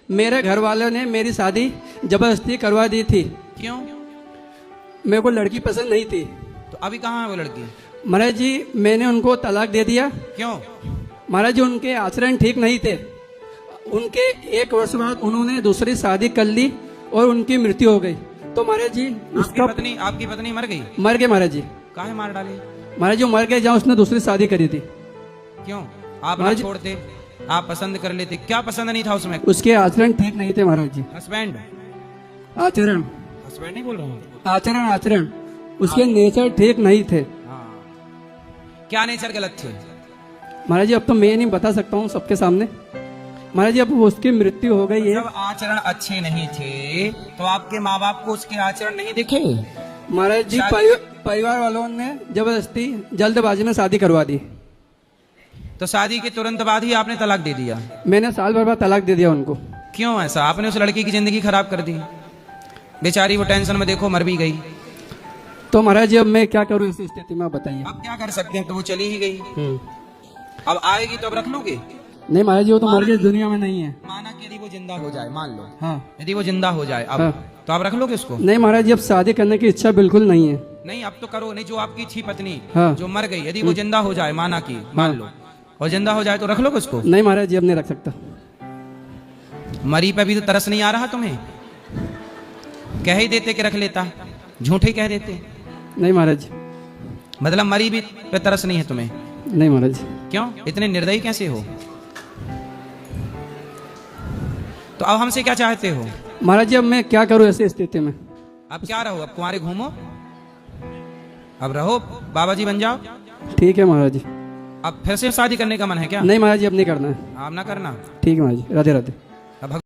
मेरे घर वालों ने मेरी शादी जबरदस्ती करवा दी थी। क्यों? मेरे को लड़की पसंद नहीं थी। तो अभी कहाँ है वो लड़की? महाराज जी मैंने उनको तलाक दे दिया। क्यों? महाराज जी उनके आचरण ठीक नहीं थे। उनके 1 वर्ष बाद उन्होंने दूसरी शादी कर ली और उनकी मृत्यु हो गई। तो महाराज जी उसका आपकी पत्नी मर गई? मर गए महाराज जी। काहे मार डाली? महाराज जी मर गए जहाँ उसने दूसरी शादी करी थी। क्यों? आप ना छोड़ते, आप पसंद कर लेते। क्या पसंद नहीं था उसमें? उसके आचरण ठीक नहीं थे महाराज जी। हस्बैंड? आचरण हस्बैंड नहीं बोल रहा हूँ। आचरण आचरण उसके नेचर ठीक नहीं थे। हाँ, क्या नेचर गलत थे? महाराज जी अब तो मैं नहीं बता सकता हूँ सबके सामने। महाराज जी अब उसकी मृत्यु हो गई है। जब आचरण अच्छे नहीं थे तो आपके माँ बाप को उसके आचरण नहीं दिखे? महाराज जी परिवार वालों ने जबरदस्ती जल्दबाजी में शादी करवा दी। तो शादी के तुरंत बाद ही आपने तलाक दे दिया? मैंने साल भर बाद तलाक दे दिया उनको। क्यों ऐसा? आपने उस लड़की की जिंदगी खराब कर दी। बेचारी वो टेंशन में देखो मर भी गई। तो महाराज जी अब मैं क्या करूँ इस स्थिति में, बताइए। अब क्या कर सकते हैं? तो वो चली ही गई। अब आएगी तो अब रख लोगे? नहीं महाराज जी वो तो मर गई, दुनिया में नहीं है। माना कि यदि वो जिंदा हो जाए, मान लो हाँ यदि वो जिंदा हो जाए अब, तो आप रख लोगे उसको? नहीं महाराज जी अब शादी करने की इच्छा बिल्कुल नहीं है। नहीं अब तो करो। नहीं, जो आपकी थी पत्नी हाँ। जो मर गई, यदि वो जिंदा हो जाए, माना कि मान लो, और जिंदा हो जाए तो रख लोगे उसको? नहीं महाराज जी अब नहीं रख सकता। मरी पे भी तो तरस नहीं आ रहा तुम्हें? कह ही देते कि रख लेता, झूठे कह देते। नहीं महाराज जी। मतलब मरी भी पे तरस नहीं है तुम्हें? नहीं महाराज जी। क्यों इतने निर्दयी कैसे हो? तो अब हमसे क्या चाहते हो? महाराज जी अब मैं क्या करूँ ऐसी स्थिति में? अब क्या रहो? अब कुंवारे घूमो, अब रहो, बाबा जी बन जाओ। ठीक है महाराज जी। अब फिर से शादी करने का मन है क्या? नहीं महाराज जी अब नहीं करना है। आप ना करना। ठीक है महाराज जी, राधे राधे। अब